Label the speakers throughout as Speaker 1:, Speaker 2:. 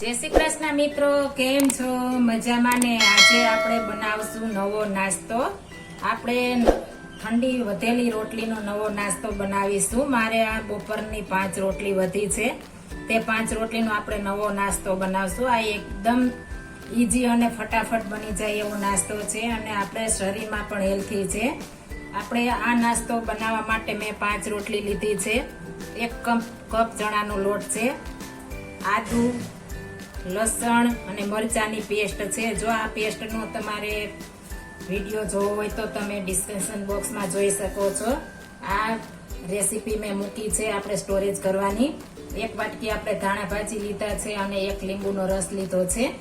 Speaker 1: જય શ્રી કૃષ્ણ મિત્રો, કેમ છો? મજામાં ને? આજે આપણે બનાવશું નવો નાસ્તો. આપણે ઠંડી વધેલી રોટલીનો નવો નાસ્તો બનાવીશું. મારે આ બપોરની 5 રોટલી વધી છે, તે 5 રોટલીનો આપણે નવો નાસ્તો બનાવશું. આ એકદમ ઈઝી અને ફટાફટ બની જાય એવો નાસ્તો છે અને આપણે શરીરમાં પણ હેલ્થી છે. આપણે આ નાસ્તો બનાવવા માટે મેં 5 રોટલી લીધી છે. 1 કપ ચણાનો લોટ છે, આદુ, લસણ અને મરચાની પેસ્ટ છે. જો આ પેસ્ટનો તમારે વિડીયો જોવો હોય તો તમે ડિસ્ક્રિપ્શન બોક્સમાં જોઈ શકો છો. આ રેસીપી મેં મૂકી છે આપણે સ્ટોરેજ કરવાની. 1 વાટકી આપણે ધાણા ભાજી લીધા છે અને 1 લીંબુનો રસ લીધો છે.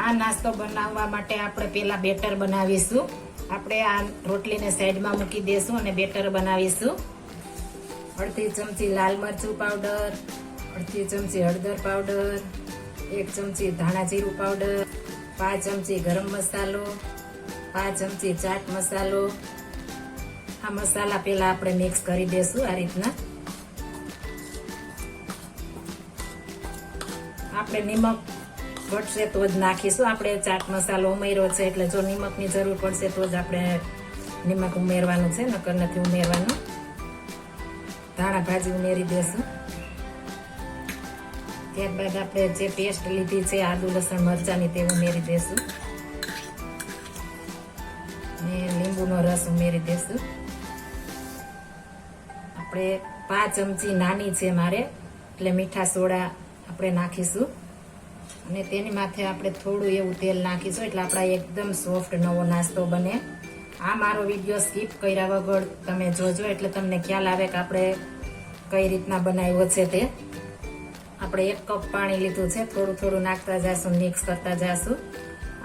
Speaker 1: આ નાસ્તો બનાવવા માટે આપણે પહેલા બેટર બનાવીશું. આપણે આ રોટલીને સાઈડમાં મૂકી દઈશું અને બેટર બનાવીશું. અડધી ચમચી લાલ મરચું પાવડર, અડધી ચમચી હળદર પાવડર, 1 ચમચી ધાણા જીરું પાવડર, 5 ચમચી ગરમ મસાલો, 5 ચમચી ચાટ મસાલો. આ મસાલા પહેલા આપણે મિક્સ કરી દેશું આ રીતના. આપણે નિમક ઘટશે તો જ નાખીશું. આપણે ચાટ મસાલો ઉમેર્યો છે એટલે જો નિમકની જરૂર પડશે તો જ આપણે નિમક ઉમેરવાનું છે, નકર નથી ઉમેરવાનું. ધાણા ભાજી ઉમેરી દેશું. ત્યારબાદ આપણે જે પેસ્ટ લીધી છે આદુ લસણ મરચાની તે ઉમેરી દેશું ને લીંબુનો રસ ઉમેરી દેશું. આપણે 5 ચમચી નાની છે મારે એટલે મીઠા સોડા આપણે નાખીશું અને તેની માથે આપણે થોડું એવું તેલ નાખીશું એટલે આપણા એકદમ સોફ્ટ નવો નાસ્તો બને. આ મારો વિડીયો સ્કીપ કર્યા વગર તમે જોજો એટલે તમને ખ્યાલ આવે કે આપણે કઈ રીતના બનાવ્યો છે તે. આપણે 1 કપ પાણી લીધું છે, થોડું થોડું નાખતા જઈશું, મિક્સ કરતા જઈશું.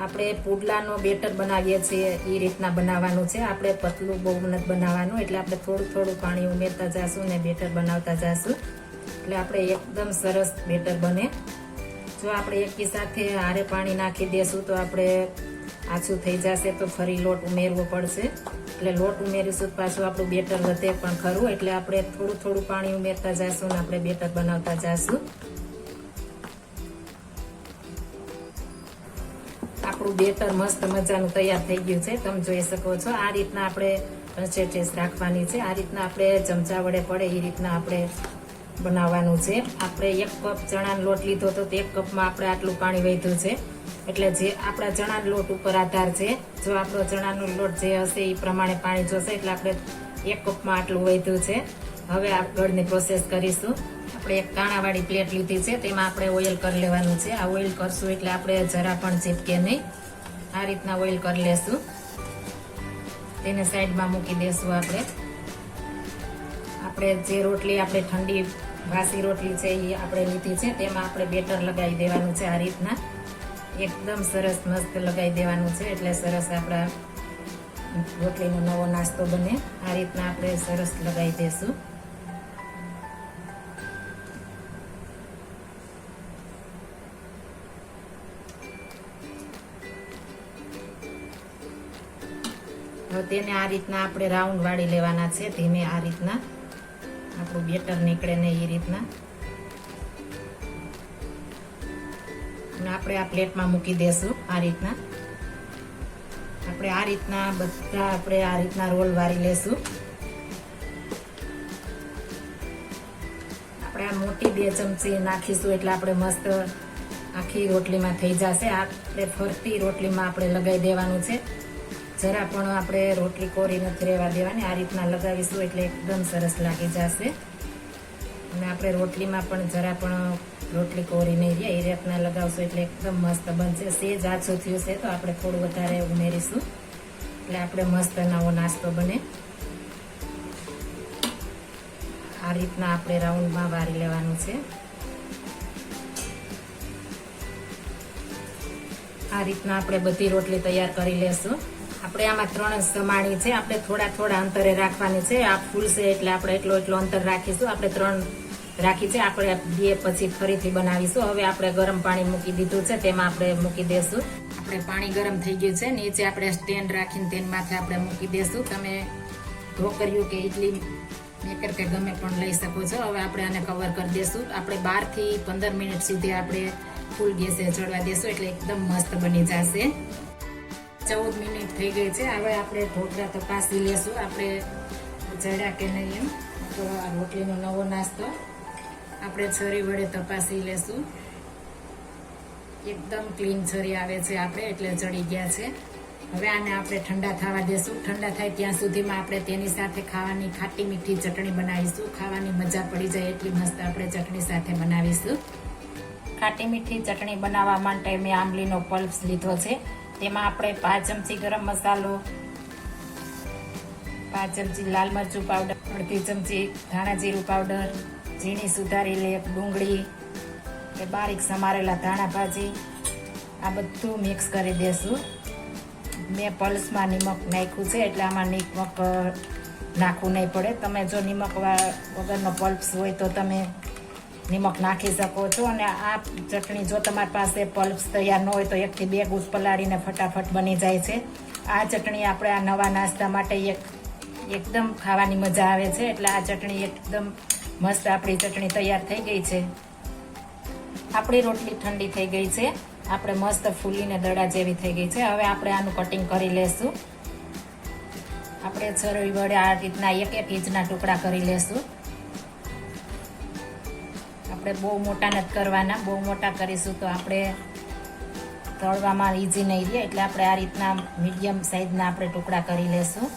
Speaker 1: આપણે પુડલાનો બેટર બનાવીએ છીએ એ રીતના બનાવવાનું છે. આપણે પતલું બહુ નથી બનાવવાનું એટલે આપણે થોડું થોડું પાણી ઉમેરતા જઈશું ને બેટર બનાવતા જઈશું એટલે આપણે એકદમ સરસ બેટર બને. જો આપણે એકી સાથે હારે પાણી નાખી દેશું તો આપણે આછું થઈ જશે તો ફરી લોટ ઉમેરવો પડશે. એટલે લોટ ઉમેરીશું પાછું આપણું બેટર વધે પણ ખરું એટલે આપણે થોડું થોડું પાણી ઉમેરતા જઈશું ને આપણે બેટર બનાવતા જઈશું. આપણું બેટર મસ્ત મજાનું તૈયાર થઈ ગયું છે, તમે જોઈ શકો છો. આ રીતના આપણે કન્સિસ્ટન્સ રાખવાની છે. આ રીતના આપણે ચમચા વડે પડે એ રીતના આપણે બનાવવાનું છે. આપણે 1 કપ ચણાનો લોટ લીધો તો 1 કપમાં આપણે આટલું પાણી વધ્યું છે એટલે જે આપણા ચણાના લોટ ઉપર આધાર છે. જો આપણો ચણાનો લોટ જે હશે એ પ્રમાણે પાણી જોશે એટલે આપણે 1 કપમાં આટલું વધ્યું છે. હવે આગળની પ્રોસેસ કરીશું. આપણે 1 કાણાવાળી પ્લેટ લીધી છે, તેમાં આપણે ઓઇલ કરી લેવાનું છે. આ ઓઇલ કરશું એટલે આપણે જરા પણ ચીપકે નહીં. આ રીતના ઓઇલ કરી લેશું. તેને સાઈડમાં મૂકી દેશું. આપણે જે રોટલી આપણે ઠંડી વાસી રોટલી છે એ આપણે લીધી છે તેમાં આપણે બેટર લગાવી દેવાનું છે. આ રીતના એકદમ સરસ મસ્ત લગાવી દેવાનું છે એટલે સરસ આપણા રોટલીનો નવો નાસ્તો બને. આ રીતના આપણે સરસ લગાવી દેશું. હવે તેને આ રીતના આપણે રાઉન્ડ વાળી લેવાના છે. ધીમે આ રીતના આપણું બેટર નીકળે ને એ રીતના આપણે આ પ્લેટમાં મૂકી દેશું. આ રીતના આપણે આ રીતના બધા આપણે આ રીતના રોલ વાળી લેશું. આપણે આ મોટી 2 ચમચી નાખીશું એટલે આપણે મસ્ત આખી રોટલીમાં થઈ જશે. આપણે ફરતી રોટલીમાં આપણે લગાવી દેવાનું છે. જરા પણ આપણે રોટલી કોરી નથી રહેવા દેવાની. આ રીતના લગાવીશું એટલે એકદમ સરસ લાગી જશે અને આપણે રોટલીમાં પણ જરા પણ રોટલી કોરી નહીં રહે એ રીતના લગાવશું એટલે એકદમ મસ્ત બનશે. સેજ આછું થયું છે તો આપણે થોડું વધારે ઉમેરીશું એટલે આપણે મસ્ત નવો નાસ્તો બને. આ રીતના આપણે રાઉન્ડમાં વારી લેવાનું છે. આ રીતના આપણે બધી રોટલી તૈયાર કરી લેશું. આપણે આમાં 3 સમાણી છે, આપણે થોડા થોડા અંતરે રાખવાની છે. આ ફૂલશે એટલે આપણે એટલો અંતર રાખીશું. આપણે 3 રાખી છે, આપણે 2 પછી ફરીથી બનાવીશું. હવે આપણે ગરમ પાણી મૂકી દીધું છે, તેમાં આપણે મૂકી દેશું. આપણે પાણી ગરમ થઈ ગયું છે, નીચે આપણે સ્ટેન્ડ રાખીને તેની માથે આપણે મૂકી દેશું. તમે ઢોકળિયું કે ઇડલી મેકર કે ગમે પણ લઈ શકો છો. હવે આપણે આને કવર કરી દેશું. આપણે 12 થી 15 મિનિટ સુધી આપણે ફૂલ ગેસે ચડવા દેશું એટલે એકદમ મસ્ત બની જશે. 14 મિનિટ થઈ ગઈ છે. હવે આપણે ઢોકળા તપાસી લેશું આપણે ચડ્યા કે નહીં એમ. તો આ રોટલીનો નવો નાસ્તો આપણે છરી વડે તપાસી લેશું. એકદમ ક્લીન છરી આવે છે આપણે એટલે ચડી ગયા છે. હવે આને આપણે ઠંડા થવા દેશું. ઠંડા થાય ત્યાં સુધીમાં આપણે તેની સાથે ખાવાની ખાટી મીઠી ચટણી બનાવીશું. ખાવાની મજા પડી જાય એટલી મસ્ત આપણે ચટણી સાથે બનાવીશું. ખાટી મીઠી ચટણી બનાવવા માટે મેં આંબલીનો પલ્પ લીધો છે. તેમાં આપણે 5 ચમચી ગરમ મસાલો, 5 ચમચી લાલ મરચું પાવડર, અડધી ચમચી ધાણા જીરું પાવડર, ઝીણી સુધારેલી એક ડુંગળી, બારીક સમારેલા ધાણા ભાજી, આ બધું મિક્સ કરી દેશું. મેં પલ્સમાં નિમક નાખ્યું છે એટલે આમાં નિમક નાખવું નહીં પડે. તમે જો નિમક વગરનો પલ્પ્સ હોય તો તમે નિમક નાખી શકો છો. અને આ ચટણી જો તમારી પાસે પલ્પ્સ તૈયાર ન હોય તો 1 થી 2 ગુસ પલાળીને ફટાફટ બની જાય છે. આ ચટણી આપણે આ નવા નાસ્તા માટે એકદમ ખાવાની મજા આવે છે. એટલે આ ચટણી એકદમ મસ્ત આપણી ચટણી તૈયાર થઈ ગઈ છે. આપણી રોટલી ઠંડી થઈ ગઈ છે. આપણે મસ્ત ફૂલીને દડા જેવી થઈ ગઈ છે. હવે આપણે આનું કટિંગ કરી લેશું. આપણે છરી વડે આ રીતના 1-1 ઇંચના ટુકડા કરી લેશું. આપણે બહુ મોટા નથી કરવાના. બહુ મોટા કરીશું તો આપણે તળવામાં ઈઝી નહીં રહે. એટલે આપણે આ રીતના મીડિયમ સાઈઝના આપણે ટુકડા કરી લેશું.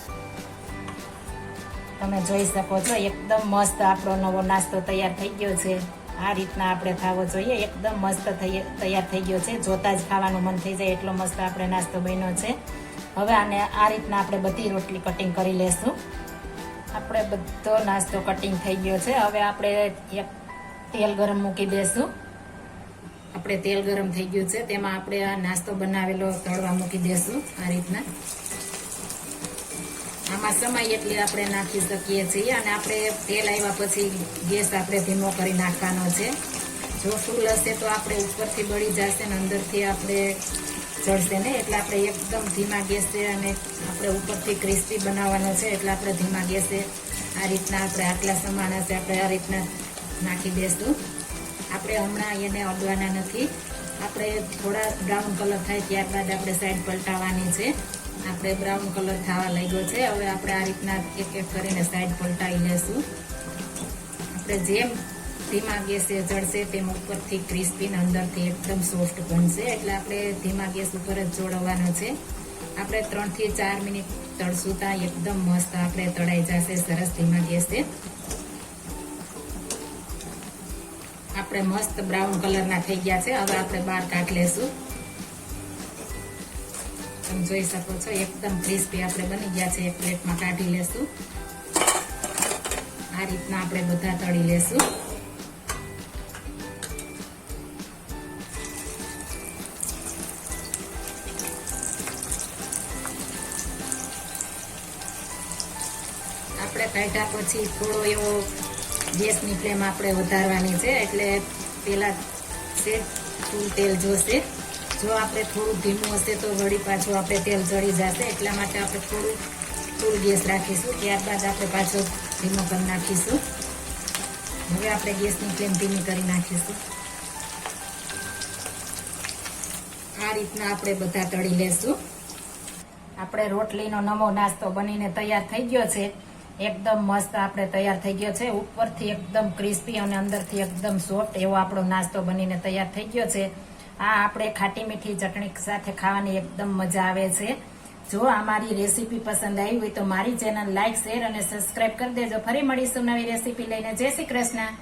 Speaker 1: તમે જોઈ શકો છો એકદમ મસ્ત આપણો નવો નાસ્તો તૈયાર થઈ ગયો છે. આ રીતના આપણે ખાવો જોઈએ. એકદમ મસ્ત તૈયાર થઈ ગયો છે. જોતા જ ખાવાનું મન થઈ જાય એટલો મસ્ત આપણે નાસ્તો બન્યો છે. હવે આને આ રીતના આપણે બધી રોટલી કટિંગ કરી લેશું. આપણે બધો નાસ્તો કટિંગ થઈ ગયો છે. હવે આપણે એક તેલ ગરમ મૂકી દેશું. આપણે તેલ ગરમ થઈ ગયું છે તેમાં આપણે આ નાસ્તો બનાવેલો તળવા મૂકી દેશું. આ રીતના આમાં સમય એટલે આપણે નાખી શકીએ છીએ. અને આપણે તેલ આવ્યા પછી ગેસ આપણે ધીમો કરી નાખવાનો છે. જો ફૂલ હશે તો આપણે ઉપરથી બળી જશે ને અંદરથી આપણે ચડશે ને. એટલે આપણે એકદમ ધીમા ગેસે અને આપણે ઉપરથી ક્રિસ્પી બનાવવાનો છે. એટલે આપણે ધીમા ગેસે આ રીતના આપણે આટલા સમાન હશે આપણે આ રીતના નાખી દેશું. આપણે હમણાં એને અડવાના નથી. આપણે થોડા બ્રાઉન કલર થાય ત્યારબાદ આપણે સાઈડ પલટાવવાની છે. આપણે બ્રાઉન કલર થવા લાગ્યો છે. હવે આપણે આ રીતના એક કરીને સાઈડ પલટાવી લેશું. આપણે જેમ ધીમા ગેસે ચડશે તેમ ઉપરથી ક્રિસ્પી ને અંદરથી એકદમ સોફ્ટ બનશે. એટલે આપણે ધીમા ગેસ ઉપર જ ચોળવવાનો છે. આપણે 3 થી 4 મિનિટ તળશું ત્યાં એકદમ મસ્ત આપણે તળાઈ જશે સરસ ધીમા ગેસે. આપણે મસ્ત બ્રાઉન કલરના થઈ ગયા છે. હવે આપણે બહાર કાઢી લેશું. તમે જોઈ શકો છો એકદમ ક્રિસ્પી આપણે બની ગયા છે. એક પ્લેટમાં કાઢી લેશું. આ રીતના આપણે બધા તળી લેશું. આપણે કાઢ્યા પછી થોડો એવો ગેસની ફ્લેમ આપણે વધારવાની છે. એટલે પેલા ફૂલ તેલ જોશે. જો આપણે થોડું ધીમું હશે તો વળી પાછું આપણે તેલ જળી જશે. એટલા માટે આપણે થોડું ફૂલ ગેસ રાખીશું. ત્યારબાદ આપણે પાછો ધીમો કરી નાખીશું. હવે આપણે ગેસની ફ્લેમ ધીમી કરી નાખીશું. આ રીતના આપણે બધા તળી લેશું. આપણે રોટલીનો નવો નાસ્તો બનીને તૈયાર થઈ ગયો છે. એકદમ મસ્ત આપણે તૈયાર થઈ ગયો છે. ઉપરથી એકદમ ક્રિસ્પી અને અંદરથી એકદમ સોફ્ટ એવો આપણો નાસ્તો બનીને તૈયાર થઈ ગયો છે. આ આપણે ખાટી મીઠી ચટણી સાથે ખાવાની એકદમ મજા આવે છે. જો આ મારી રેસીપી પસંદ આવી હોય તો મારી ચેનલ લાઈક, શેર અને સબસ્ક્રાઈબ કરી દેજો. ફરી મળીશું નવી રેસીપી લઈને. જય શ્રી કૃષ્ણ.